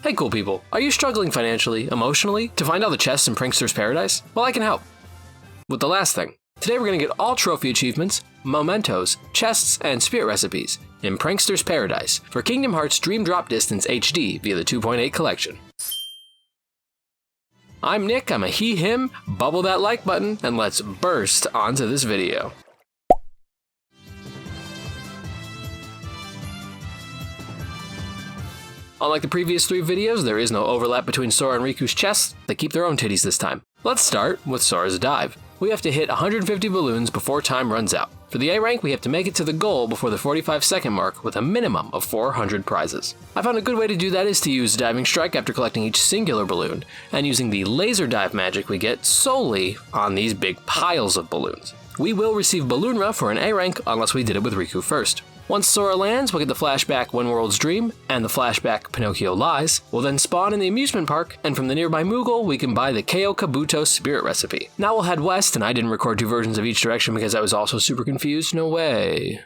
Hey cool people, are you struggling financially, emotionally, to find all the chests in Prankster's Paradise? Well, I can help. With the last thing. Today we're going to get all trophy achievements, mementos, chests, and spirit recipes in Prankster's Paradise for Kingdom Hearts Dream Drop Distance HD via the 2.8 collection. I'm Nick, I'm a he, him, bubble that like button, and let's burst onto this video. Unlike the previous 3 videos, there is no overlap between Sora and Riku's chests. They keep their own titties this time. Let's start with Sora's dive. We have to hit 150 balloons before time runs out. For the A rank, we have to make it to the goal before the 45-second mark with a minimum of 400 prizes. I found a good way to do that is to use Diving Strike after collecting each singular balloon, and using the laser dive magic we get solely on these big piles of balloons. We will receive Balloonra for an A rank unless we did it with Riku first. Once Sora lands, we'll get the flashback One World's Dream and the flashback Pinocchio Lies. We'll then spawn in the amusement park, and from the nearby Moogle, we can buy the khddd spirit recipe. Now we'll head west, and I didn't record 2 versions of each direction because I was also super confused. No way.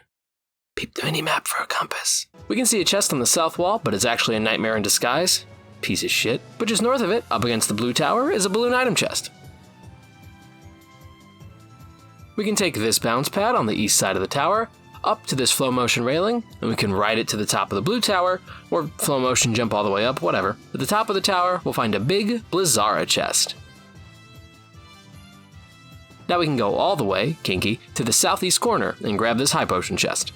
Peep the mini-map for a compass. We can see a chest on the south wall, but it's actually a nightmare in disguise. Piece of shit. But just north of it, up against the blue tower, is a balloon item chest. We can take this bounce pad on the east side of the tower, up to this flow motion railing, and we can ride it to the top of the blue tower, or flow motion jump all the way up, whatever. At the top of the tower, we'll find a big Blizzara chest. Now we can go all the way, kinky, to the southeast corner and grab this high potion chest.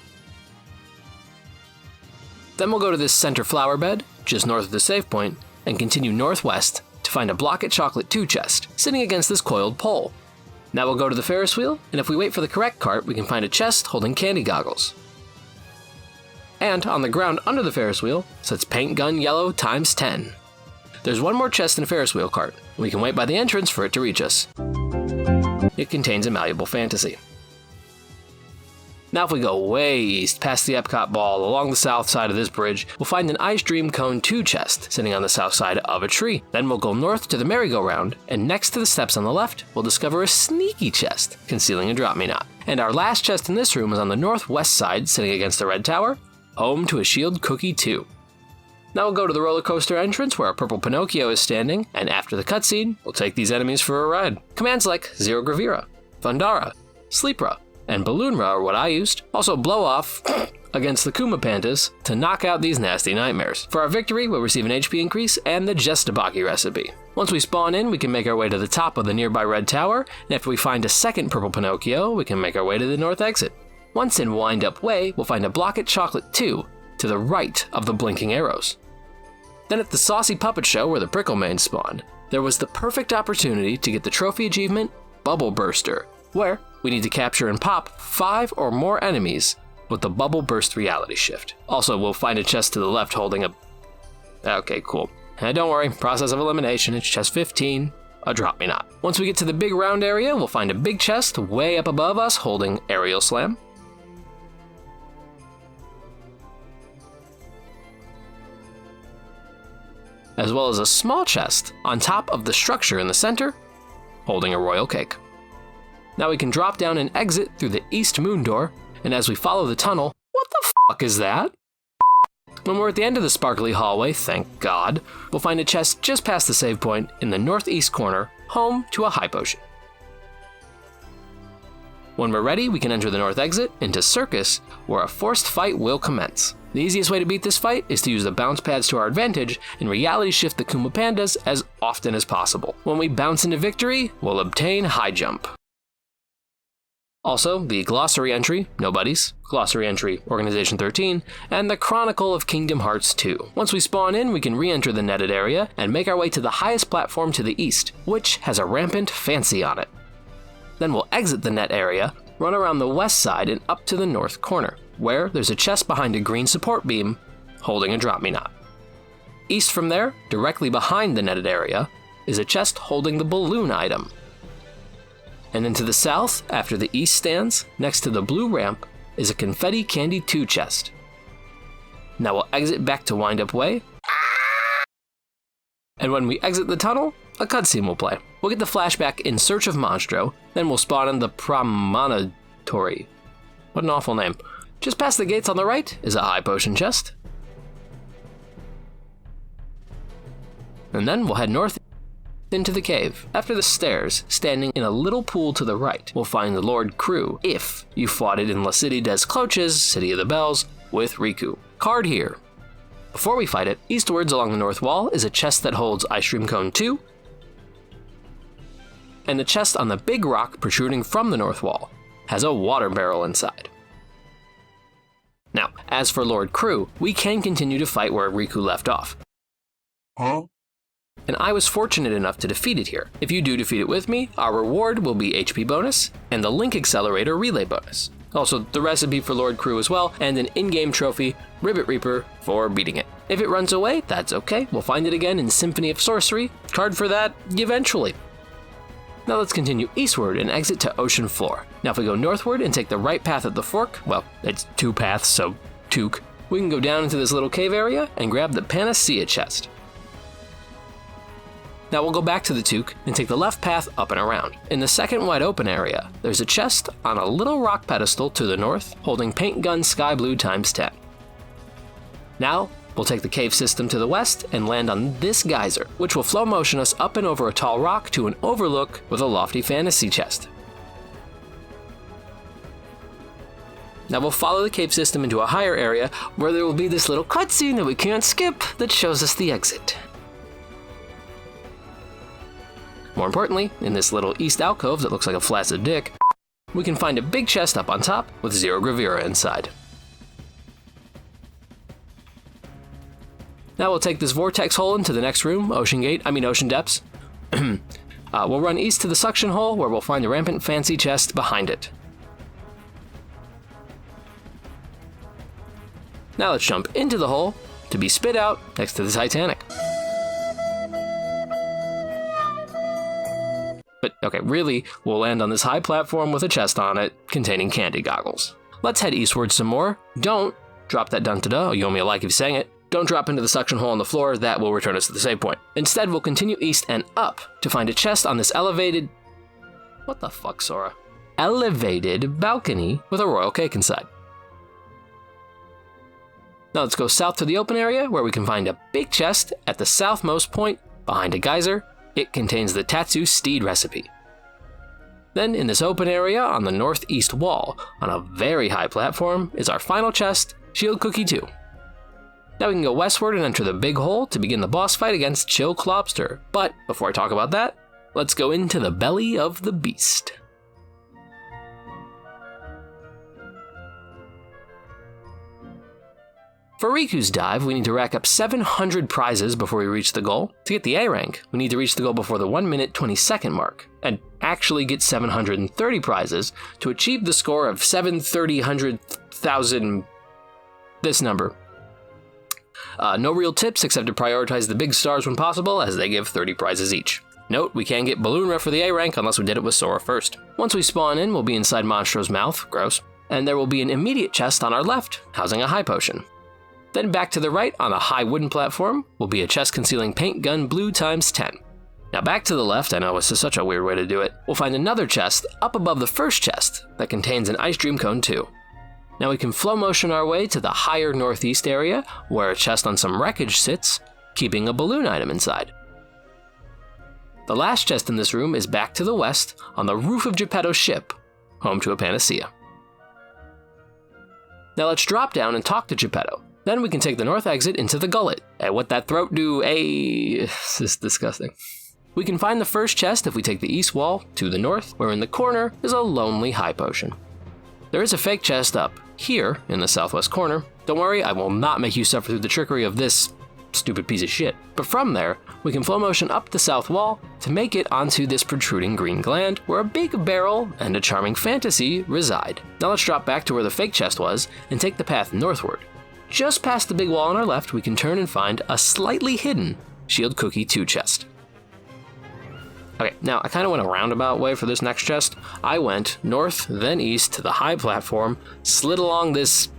Then we'll go to this center flower bed, just north of the save point, and continue northwest to find a Block It Chocolate 2 chest, sitting against this coiled pole. Now we'll go to the Ferris wheel, and if we wait for the correct cart, we can find a chest holding candy goggles. And on the ground under the Ferris wheel sits Paint Gun Yellow times 10. There's one more chest in a Ferris wheel cart. We can wait by the entrance for it to reach us. It contains a malleable fantasy. Now if we go way east past the Epcot ball along the south side of this bridge, we'll find an Ice Dream Cone 2 chest sitting on the south side of a tree. Then we'll go north to the merry-go-round, and next to the steps on the left, we'll discover a sneaky chest concealing a Drop-Me-Not. And our last chest in this room is on the northwest side sitting against the red tower, home to a Shield Cookie 2. Now we'll go to the roller coaster entrance where a purple Pinocchio is standing, and after the cutscene, we'll take these enemies for a ride. Commands like Zero Gravira, Thundara, Sleepra, and Balloonra are what I used. Also blow off against the Kuma Pandas to knock out these nasty nightmares. For our victory, we'll receive an HP increase and the Jestabaki recipe. Once we spawn in, we can make our way to the top of the nearby red tower, and after we find a second purple Pinocchio, we can make our way to the north exit. Once in Wind Up Way, we'll find a Block It Chocolate 2 to the right of the blinking arrows. Then at the Saucy Puppet Show where the Prickle Mains spawned, there was the perfect opportunity to get the trophy achievement Bubble Burster, where we need to capture and pop 5 or more enemies with the Bubble Burst reality shift. Also, we'll find a chest to the left holding a... Okay, cool. And don't worry, process of elimination, it's chest 15, a Drop-Me-Not. Once we get to the big round area, we'll find a big chest way up above us holding Aerial Slam. As well as a small chest on top of the structure in the center, holding a Royal Cake. Now we can drop down and exit through the East Moon Door, and as we follow the tunnel, what the fuck is that? When we're at the end of the sparkly hallway, thank God, we'll find a chest just past the save point in the northeast corner, home to a high potion. When we're ready, we can enter the north exit into Circus, where a forced fight will commence. The easiest way to beat this fight is to use the bounce pads to our advantage and reality shift the Kuma Pandas as often as possible. When we bounce into victory, we'll obtain high jump. Also, the glossary entry, Nobodies, glossary entry, Organization 13, and the Chronicle of Kingdom Hearts 2. Once we spawn in, we can re-enter the netted area and make our way to the highest platform to the east, which has a rampant fancy on it. Then we'll exit the net area, run around the west side and up to the north corner, where there's a chest behind a green support beam, holding a Drop-Me-Not. East from there, directly behind the netted area, is a chest holding the balloon item. And then to the south, after the east stands, next to the blue ramp, is a Confetti Candy 2 chest. Now we'll exit back to Wind Up Way, and when we exit the tunnel, a cutscene will play. We'll get the flashback In Search of Monstro, then we'll spawn in the Promontory. What an awful name. Just past the gates on the right is a high potion chest. and then we'll head north into the cave. After the stairs, standing in a little pool to the right, we'll find the Lord Crew, if you fought it in La City des Cloches, City of the Bells, with Riku. Card here. Before we fight it, eastwards along the north wall is a chest that holds Ice Stream Cone 2, and the chest on the big rock protruding from the north wall has a water barrel inside. Now, as for Lord Crew, we can continue to fight where Riku left off. And I was fortunate enough to defeat it here. If you do defeat it with me, our reward will be HP bonus and the Link Accelerator relay bonus. Also, the recipe for Lord Crew as well, and an in-game trophy, Ribbit Reaper, for beating it. If it runs away, that's okay. We'll find it again in Symphony of Sorcery. Card for that, eventually. Now let's continue eastward and exit to Ocean Floor. Now if we go northward and take the right path at the fork, well, it's two paths, so toque, we can go down into this little cave area and grab the Panacea chest. Now we'll go back to the toque and take the left path up and around. In the second wide open area, there's a chest on a little rock pedestal to the north holding Paint Gun Sky Blue ×10. Now, we'll take the cave system to the west and land on this geyser, which will flow motion us up and over a tall rock to an overlook with a lofty fantasy chest. Now we'll follow the cave system into a higher area where there will be this little cutscene that we can't skip that shows us the exit. More importantly, in this little east alcove that looks like a flaccid dick, we can find a big chest up on top with Zero Gravira inside. Now we'll take this vortex hole into the next room, Ocean Depths. We'll run east to the suction hole where we'll find the Rampant Fancy chest behind it. Now let's jump into the hole to be spit out next to the Titanic. But okay, really, we'll land on this high platform with a chest on it containing candy goggles. Let's head eastward some more. Don't drop that dun-da-da, you owe me a like if you sang it. Don't drop into the suction hole on the floor, that will return us to the save point. Instead, we'll continue east and up to find a chest on this elevated... What the fuck, Sora? Elevated balcony with a royal cake inside. Now let's go south to the open area where we can find a big chest at the southmost point behind a geyser. It contains the Tatsu Steed recipe. Then in this open area on the northeast wall, on a very high platform, is our final chest, Shield Cookie 2. Now we can go westward and enter the big hole to begin the boss fight against Chill Clobster. But before I talk about that, let's go into the belly of the beast. For Riku's dive, we need to rack up 700 prizes before we reach the goal. To get the A rank, we need to reach the goal before the 1 minute 20 second mark, and actually get 730 prizes to achieve the score of 730,000, this number. No real tips except to prioritize the big stars when possible, as they give 30 prizes each. Note, we can't get Balloon Ref for the A rank unless we did it with Sora first. Once we spawn in, we'll be inside Monstro's mouth, gross, and there will be an immediate chest on our left, housing a high potion. Then back to the right on a high wooden platform will be a chest concealing Paint Gun Blue ×10. Now back to the left, I know this is such a weird way to do it, we'll find another chest up above the first chest that contains an Ice Dream Cone 2. Now we can flow motion our way to the higher northeast area where a chest on some wreckage sits, keeping a balloon item inside. The last chest in this room is back to the west on the roof of Geppetto's ship, home to a Panacea. Now let's drop down and talk to Geppetto. Then we can take the north exit into the gullet. And what that throat do, this is disgusting. We can find the first chest if we take the east wall to the north, where in the corner is a lonely high potion. There is a fake chest up here in the southwest corner. Don't worry, I will not make you suffer through the trickery of this stupid piece of shit. But from there, we can flow motion up the south wall to make it onto this protruding green gland, where a big barrel and a charming fantasy reside. Now let's drop back to where the fake chest was and take the path northward. Just past the big wall on our left, we can turn and find a slightly hidden Shield Cookie 2 chest. Okay, now I kind of went a roundabout way for this next chest. I went north, then east to the high platform, slid along this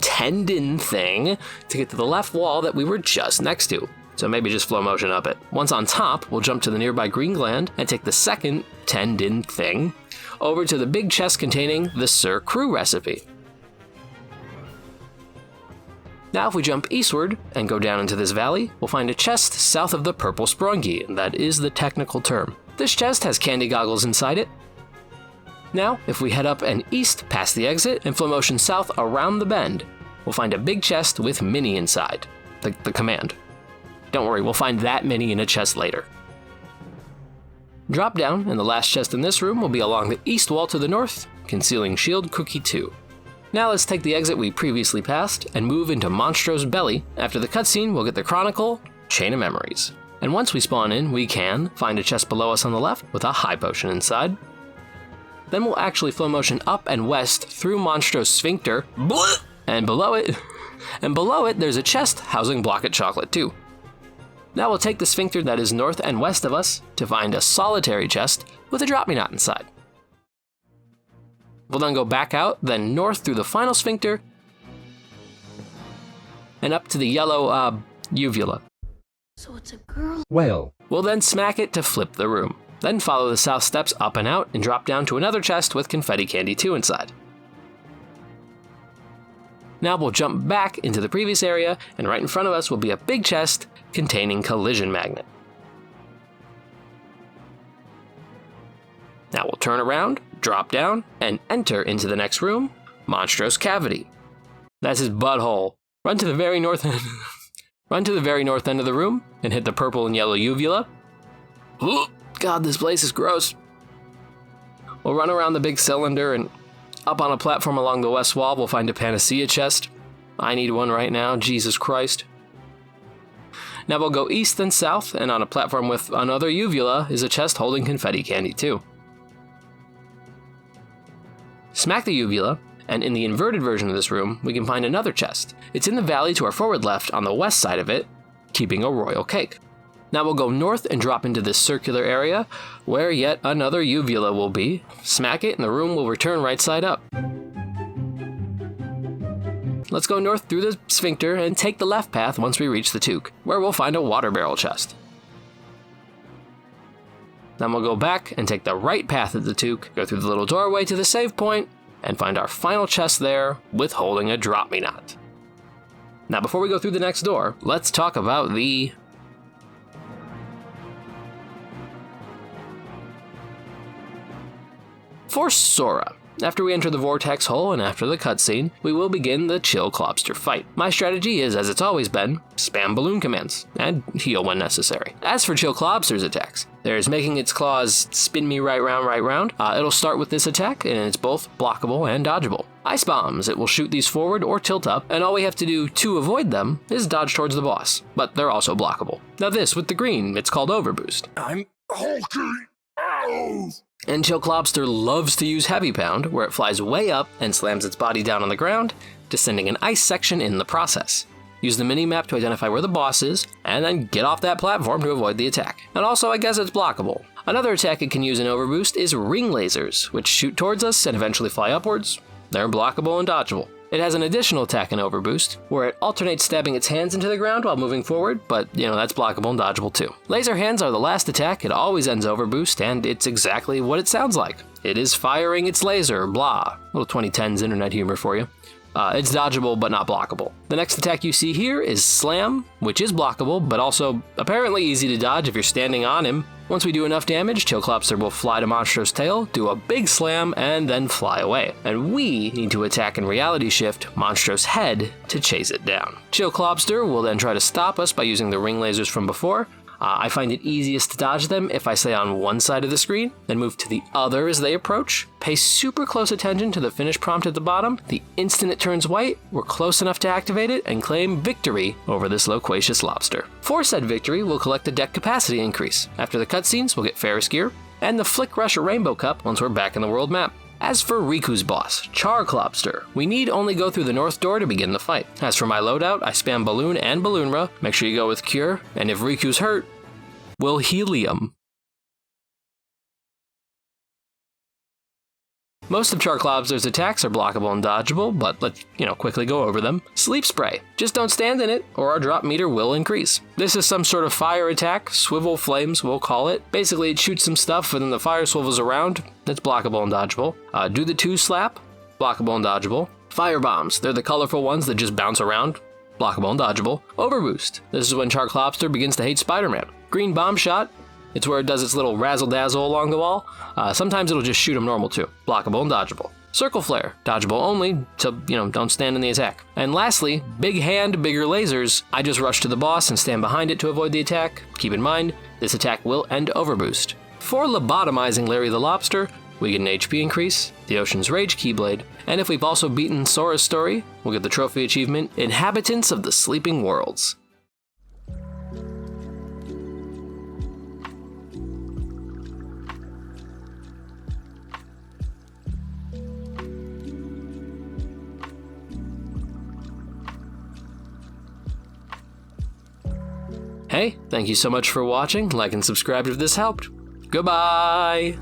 tendon thing to get to the left wall that we were just next to. So maybe just flow motion up it. Once on top, we'll jump to the nearby green gland and take the second tendon thing over to the big chest containing the Sir Crew recipe. Now if we jump eastward and go down into this valley, we'll find a chest south of the purple Sprongi, and that is the technical term. This chest has candy goggles inside it. Now, if we head up and east past the exit and flow motion south around the bend, we'll find a big chest with Mini inside, the command. Don't worry, we'll find that Mini in a chest later. Drop down, and the last chest in this room will be along the east wall to the north, concealing Shield Cookie 2. Now let's take the exit we previously passed and move into Monstro's belly. After the cutscene, we'll get the Chronicle, Chain of Memories. And once we spawn in, we can find a chest below us on the left with a high potion inside. Then we'll actually flow motion up and west through Monstro's sphincter, and below it, there's a chest housing Blocket Chocolate 2. Now we'll take the sphincter that is north and west of us to find a solitary chest with a Drop-Me-Not inside. We'll then go back out, then north through the final sphincter, and up to the yellow, uvula. So it's a girl. Whale. We'll then smack it to flip the room. Then follow the south steps up and out and drop down to another chest with Confetti Candy 2 inside. Now we'll jump back into the previous area, and right in front of us will be a big chest containing Collision Magnet. Now we'll turn around, drop down, and enter into the next room, Monstro's Cavity. That's his butthole. Run to the very north end. Run to the very north end of the room and hit the purple and yellow uvula. Ooh, God, this place is gross. We'll run around the big cylinder, and up on a platform along the west wall we'll find a Panacea chest. I need one right now, Jesus Christ. Now we'll go east and south, and on a platform with another uvula is a chest holding Confetti Candy 2. Smack the uvula, and in the inverted version of this room, we can find another chest. It's in the valley to our forward left on the west side of it, keeping a royal cake. Now we'll go north and drop into this circular area, where yet another uvula will be. Smack it and the room will return right side up. Let's go north through the sphincter and take the left path once we reach the toque, where we'll find a water barrel chest. Then we'll go back and take the right path at the toque, go through the little doorway to the save point, and find our final chest there with holding a Drop-Me-Not. Now before we go through the next door, let's talk about the For Sora. After we enter the vortex hole and after the cutscene, we will begin the Chill Clobster fight. My strategy is, as it's always been, spam balloon commands, and heal when necessary. As for Chill Clobster's attacks, there's making its claws spin me right round. It'll start with this attack, and it's both blockable and dodgeable. Ice bombs, it will shoot these forward or tilt up, and all we have to do to avoid them is dodge towards the boss, but they're also blockable. Now this, with the green, it's called Overboost. I'm hulking. Ow! And Chill Clobster loves to use Heavy Pound, where it flies way up and slams its body down on the ground, descending an ice section in the process. Use the mini-map to identify where the boss is, and then get off that platform to avoid the attack. And also, I guess it's blockable. Another attack it can use in Overboost is Ring Lasers, which shoot towards us and eventually fly upwards. They're blockable and dodgeable. It has an additional attack in Overboost, where it alternates stabbing its hands into the ground while moving forward, but that's blockable and dodgeable too. Laser hands are the last attack, it always ends Overboost, and it's exactly what it sounds like. It is firing its laser, blah. Little 2010s internet humor for you. It's dodgeable but not blockable. The next attack you see here is Slam, which is blockable, but also apparently easy to dodge if you're standing on him. Once we do enough damage, Chill Clobster will fly to Monstro's tail, do a big slam, and then fly away. And we need to attack and reality shift Monstro's head to chase it down. Chill Clobster will then try to stop us by using the ring lasers from before. I find it easiest to dodge them if I stay on one side of the screen, then move to the other as they approach. Pay super close attention to the finish prompt at the bottom. The instant it turns white, we're close enough to activate it and claim victory over this loquacious lobster. For said victory, we'll collect a deck capacity increase. After the cutscenes, we'll get Ferris gear, and the Flick Rush Rainbow Cup once we're back in the world map. As for Riku's boss, Char Clobster, we need only go through the north door to begin the fight. As for my loadout, I spam Balloon and Balloonra. Make sure you go with Cure, and if Riku's hurt, we'll Helium. Most of Char Clobster's attacks are blockable and dodgeable, but let's, quickly go over them. Sleep Spray. Just don't stand in it, or our drop meter will increase. This is some sort of fire attack, Swivel Flames we'll call it. Basically, it shoots some stuff and then the fire swivels around. That's blockable and dodgeable. Do the 2 Slap. Blockable and dodgeable. Fire Bombs. They're the colorful ones that just bounce around. blockable and dodgeable. Overboost, this is when Shark Lobster begins to hate Spider-Man. Green Bomb Shot, it's where it does its little razzle-dazzle along the wall. Sometimes it'll just shoot him normal too. Blockable and dodgeable. Circle Flare, dodgeable only, so, don't stand in the attack. And lastly, Big Hand, Bigger Lasers. I just rush to the boss and stand behind it to avoid the attack. Keep in mind, this attack will end Overboost. For lobotomizing Larry the Lobster, we get an HP increase, the Ocean's Rage Keyblade, and if we've also beaten Sora's story, we'll get the trophy achievement, Inhabitants of the Sleeping Worlds. Hey, thank you so much for watching. Like and subscribe if this helped. Goodbye!